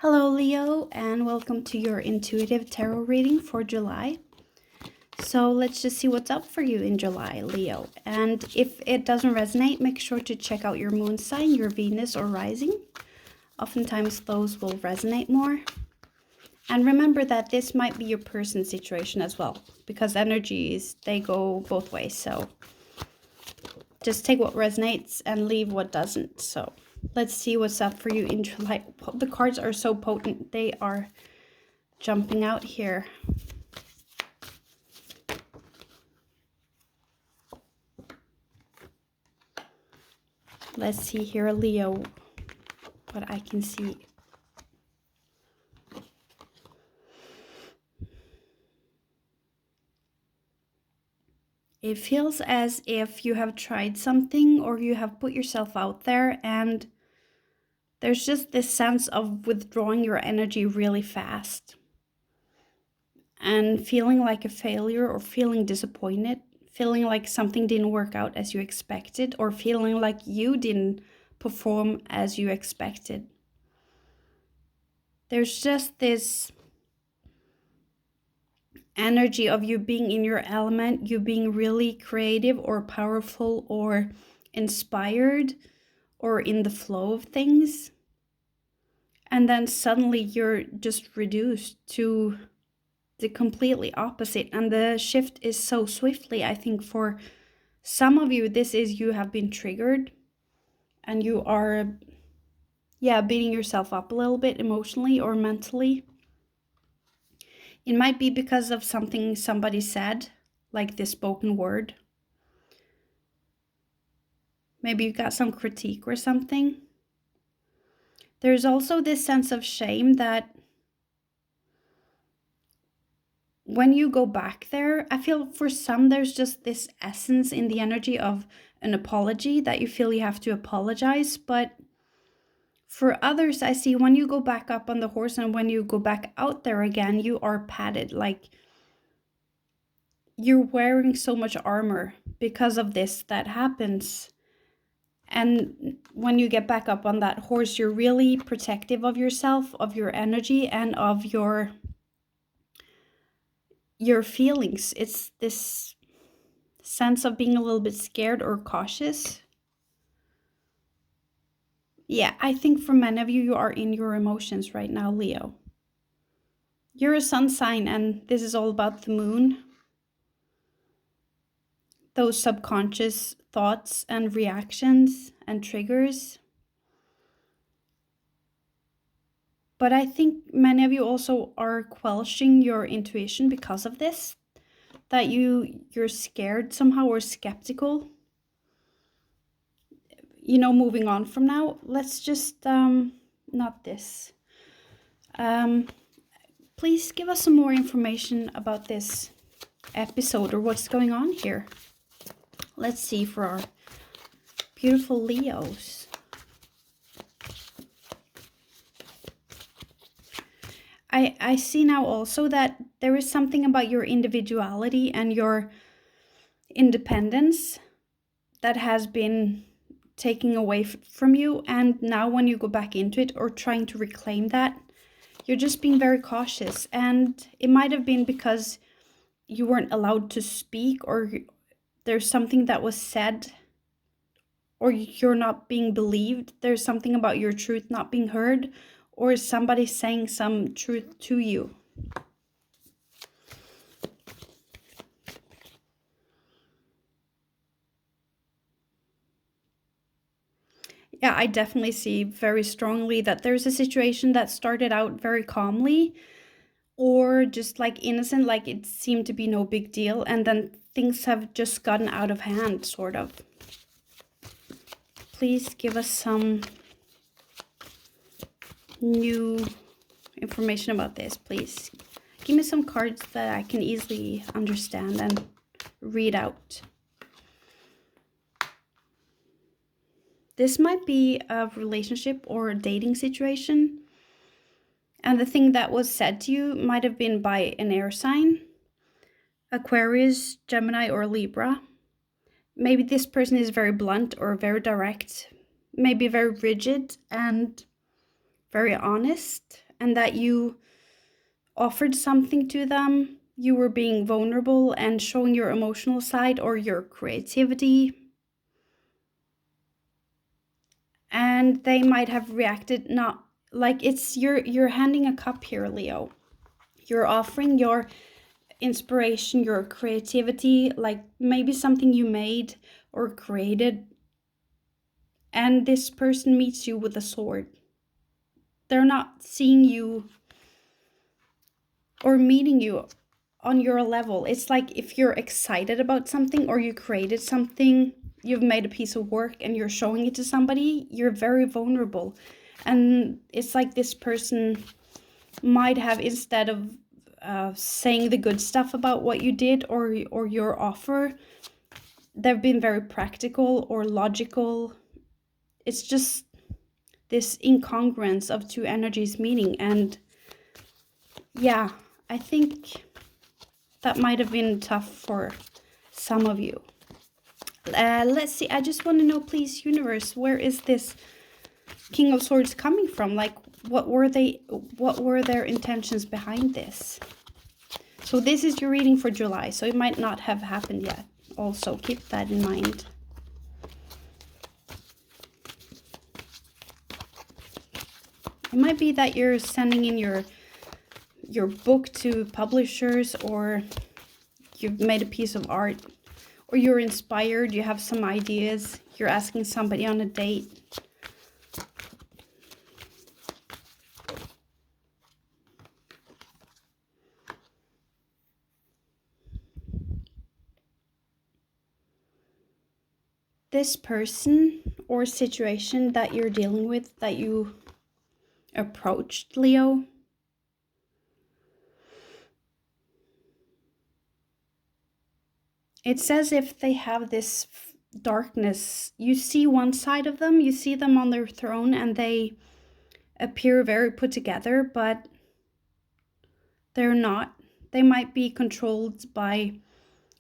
Hello, Leo, and welcome to your intuitive tarot reading for July. So let's just see what's up for you in July, Leo. And if it doesn't resonate, make sure to check out your moon sign, your Venus or rising. Oftentimes those will resonate more. And remember that this might be your person situation as well, because energies, they go both ways. So just take what resonates and leave what doesn't. So let's see what's up for you in July. The cards are so potent. They are jumping out here. Let's see here, Leo, what I can see. It feels as if you have tried something or you have put yourself out there and there's just this sense of withdrawing your energy really fast and feeling like a failure or feeling disappointed, feeling like something didn't work out as you expected, or feeling like you didn't perform as you expected. There's just this energy of you being in your element, you being really creative or powerful or inspired or in the flow of things. And then suddenly you're just reduced to the completely opposite. And the shift is so swiftly. I think for some of you, this is you have been triggered and you are, beating yourself up a little bit emotionally or mentally. It might be because of something somebody said, like this spoken word. Maybe you got some critique or something. There's also this sense of shame that when you go back there, I feel for some there's just this essence in the energy of an apology that you feel you have to apologize. But for others, I see when you go back up on the horse and when you go back out there again, you are padded, like you're wearing so much armor because of this that happens. And when you get back up on that horse, you're really protective of yourself, of your energy, and of your feelings. It's this sense of being a little bit scared or cautious. Yeah, I think for many of you, you are in your emotions right now, Leo. You're a sun sign, and this is all about the moon. Those subconscious thoughts and reactions and triggers. But I think many of you also are quelling your intuition because of this. That you're scared somehow or skeptical. Moving on from now, let's just, not this. Please give us some more information about this episode or what's going on here. Let's see for our beautiful Leos. I see now also that there is something about your individuality and your independence that has been taken away from you. And now when you go back into it or trying to reclaim that, you're just being very cautious. And it might have been because you weren't allowed to speak, or there's something that was said, or you're not being believed. There's something about your truth not being heard, or somebody saying some truth to you. Yeah, I definitely see very strongly that there's a situation that started out very calmly or just like innocent, like it seemed to be no big deal, and then things have just gotten out of hand, sort of. Please give us some new information about this, please. Give me some cards that I can easily understand and read out. This might be a relationship or a dating situation. And the thing that was said to you might have been by an air sign. Aquarius, Gemini, or Libra. Maybe this person is very blunt or very direct. Maybe very rigid and very honest. and that you offered something to them. You were being vulnerable and showing your emotional side or your creativity. And they might have reacted not like it's you're handing a cup here, Leo. You're offering your inspiration, your creativity, like maybe something you made or created, and this person meets you with a sword. They're not seeing you or meeting you on your level. It's like if you're excited about something or you created something, you've made a piece of work and you're showing it to somebody, you're very vulnerable. And it's like this person might have, instead of saying the good stuff about what you did or your offer, they've been very practical or logical. It's just this incongruence of two energies meeting. And yeah, I think that might have been tough for some of you. Let's see. I just want to know, please, universe, where is this King of Swords coming from? Like, what were their intentions behind this? So this is your reading for July, so it might not have happened yet. Also, keep that in mind. It might be that you're sending in your book to publishers, or you've made a piece of art, or you're inspired, you have some ideas, you're asking somebody on a date. This person or situation that you're dealing with, that you approached, Leo, it's as if they have this darkness. You see one side of them, you see them on their throne, and they appear very put together, but they're not. They might be controlled by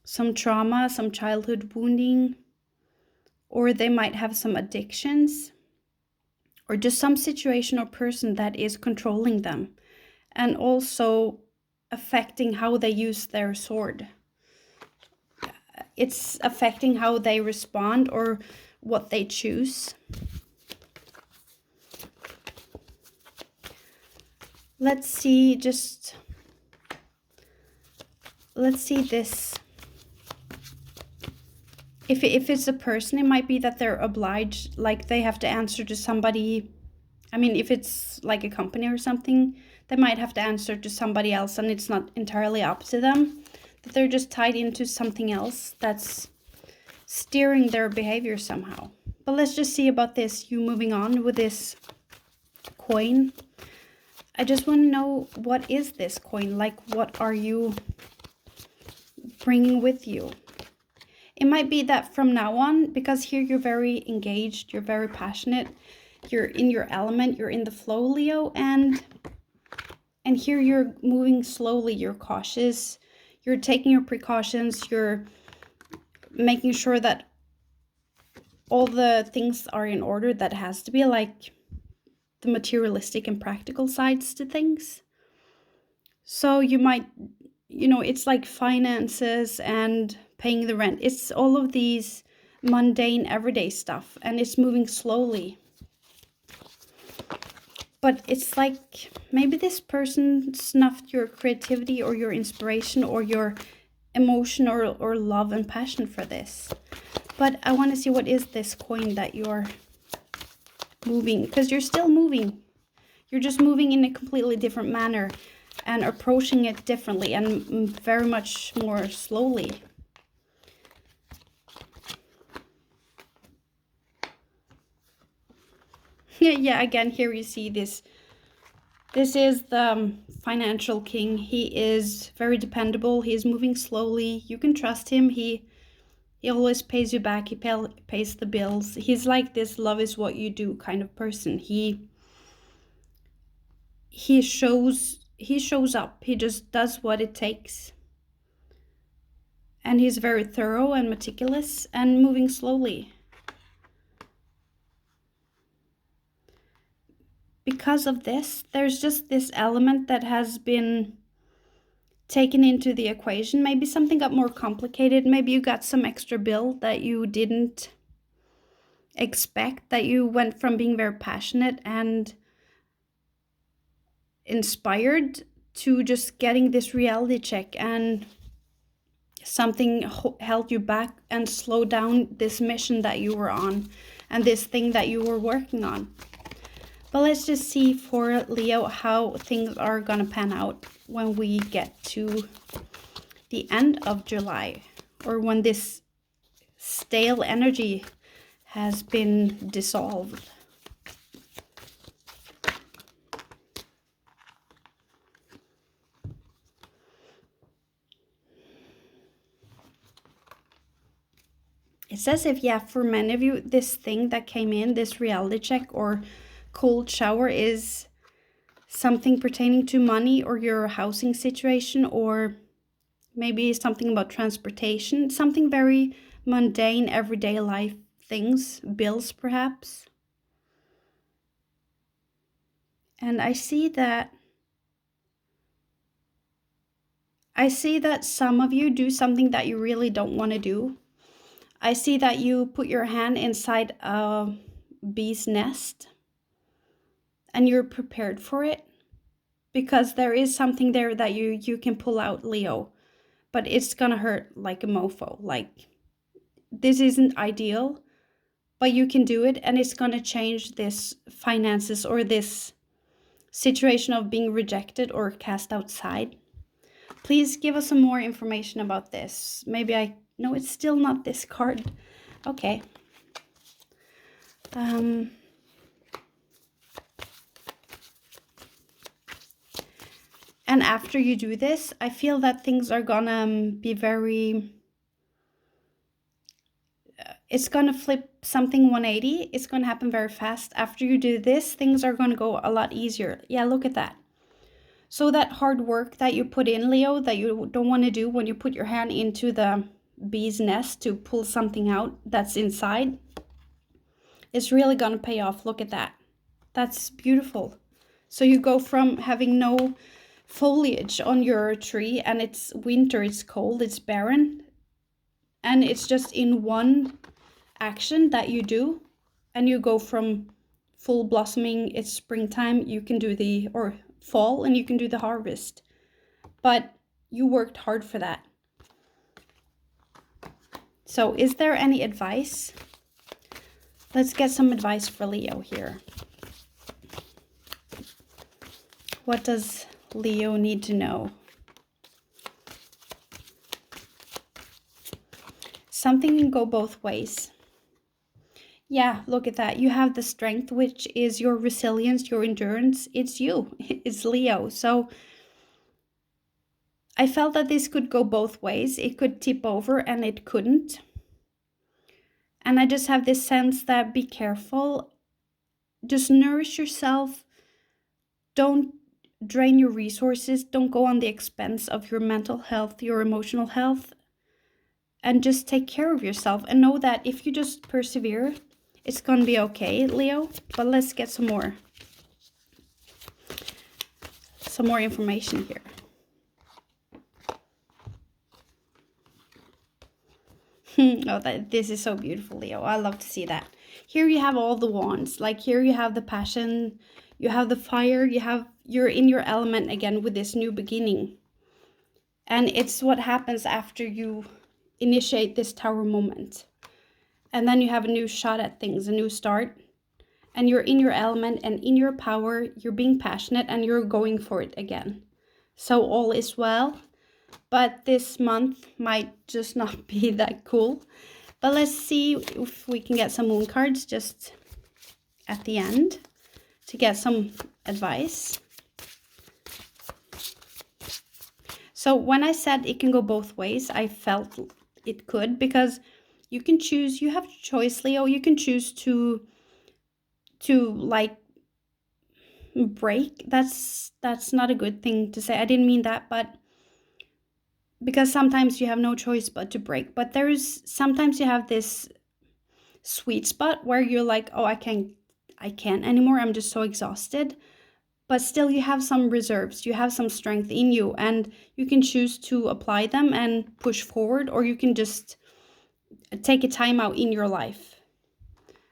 some trauma, some childhood wounding, or they might have some addictions, or just some situation or person that is controlling them and also affecting how they use their sword. It's affecting how they respond or what they choose. Let's see this. If it's a person, it might be that they're obliged, like they have to answer to somebody. I mean, if it's like a company or something, they might have to answer to somebody else, and it's not entirely up to them. That they're just tied into something else that's steering their behavior somehow. But let's just see about this, you moving on with this coin. I just want to know, what is this coin? Like, what are you bringing with you? It might be that from now on, because here you're very engaged, you're very passionate, you're in your element, you're in the flow, Leo, and here you're moving slowly, you're cautious, you're taking your precautions, you're making sure that all the things are in order that has to be, like the materialistic and practical sides to things. So you might, it's like finances and paying the rent. It's all of these mundane everyday stuff, and it's moving slowly. But it's like maybe this person snuffed your creativity or your inspiration or your emotion or love and passion for this. But I want to see, what is this coin that you're moving? Because you're still moving. You're just moving in a completely different manner and approaching it differently and very much more slowly. Yeah, again, here you see this. This is the financial king. He is very dependable. He is moving slowly. You can trust him. He always pays you back. He pays the bills. He's like this love is what you do kind of person. He shows up. He just does what it takes. And he's very thorough and meticulous and moving slowly. because of this, there's just this element that has been taken into the equation. Maybe something got more complicated. Maybe you got some extra bill that you didn't expect, that you went from being very passionate and inspired to just getting this reality check, and something held you back and slowed down this mission that you were on and this thing that you were working on. But let's just see for Leo how things are gonna pan out when we get to the end of July, or when this stale energy has been dissolved. It's as if, yeah, for many of you, this thing that came in, this reality check or cold shower, is something pertaining to money or your housing situation, or maybe something about transportation, something very mundane, everyday life things, bills perhaps. And I see that some of you do something that you really don't want to do. I see that you put your hand inside a bee's nest and you're prepared for it, because there is something there that you can pull out, Leo, but it's gonna hurt like a mofo. Like, this isn't ideal, but you can do it, and it's gonna change this finances or this situation of being rejected or cast outside. Please give us some more information about this. Maybe no, it's still not this card. Okay. And after you do this, I feel that things are gonna be very, it's gonna flip something 180. It's gonna happen very fast. After you do this, things are gonna go a lot easier. Yeah, look at that. So that hard work that you put in, Leo, that you don't want to do when you put your hand into the bee's nest to pull something out that's inside, is really gonna pay off. Look at that. That's beautiful. So you go from having no foliage on your tree, and it's winter, it's cold, it's barren, and it's just in one action that you do, and you go from full blossoming, it's springtime, you can do or fall, and you can do the harvest. But you worked hard for that. So is there any advice? Let's get some advice for Leo here. What does Leo need to know? Something can go both ways. Yeah, look at that. You have the strength, which is your resilience, your endurance. It's you. It's Leo. So I felt that this could go both ways. It could tip over and it couldn't. And I just have this sense that be careful. Just nourish yourself. Don't drain your resources. Don't go on the expense of your mental health, your emotional health. And just take care of yourself. And know that if you just persevere, it's going to be okay, Leo. But let's get some more information here. Oh, this is so beautiful, Leo. I love to see that. Here you have all the wands. Like, here you have the passion, you have the fire, you're in your element again with this new beginning. And it's what happens after you initiate this tower moment. And then you have a new shot at things, a new start. And you're in your element and in your power, you're being passionate and you're going for it again. So all is well. But this month might just not be that cool. But let's see if we can get some moon cards just at the end to get some advice. So when I said it can go both ways, I felt it could, because you can choose, you have a choice, Leo. You can choose to like break. That's not a good thing to say. I didn't mean that, but because sometimes you have no choice but to break. But sometimes you have this sweet spot where you're like, oh, I can I can't anymore. I'm just so exhausted. But still, you have some reserves, you have some strength in you, and you can choose to apply them and push forward, or you can just take a time out in your life.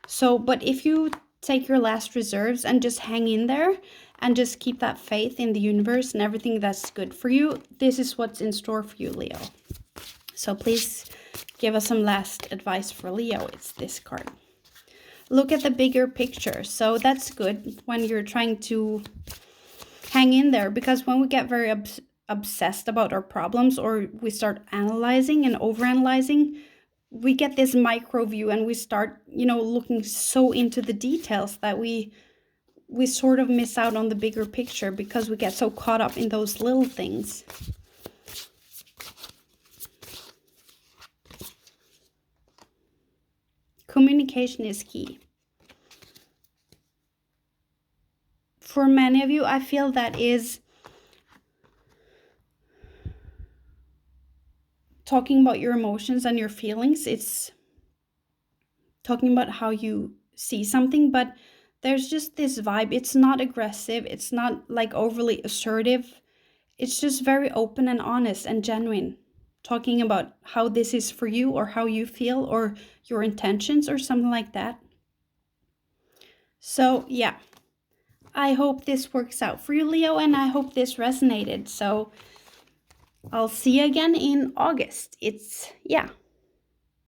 So, but if you take your last reserves and just hang in there and just keep that faith in the universe and everything that's good for you, this is what's in store for you, Leo. So please give us some last advice for Leo. It's this card. Look at the bigger picture. So that's good when you're trying to hang in there, because when we get very obsessed about our problems, or we start analyzing and overanalyzing, we get this micro view and we start, looking so into the details that we sort of miss out on the bigger picture because we get so caught up in those little things. Communication is key. For many of you, I feel that is talking about your emotions and your feelings. It's talking about how you see something, but there's just this vibe. It's not aggressive. It's not like overly assertive. It's just very open and honest and genuine. Talking about how this is for you, or how you feel, or your intentions, or something like that. So yeah, I hope this works out for you, Leo, and I hope this resonated. So I'll see you again in August.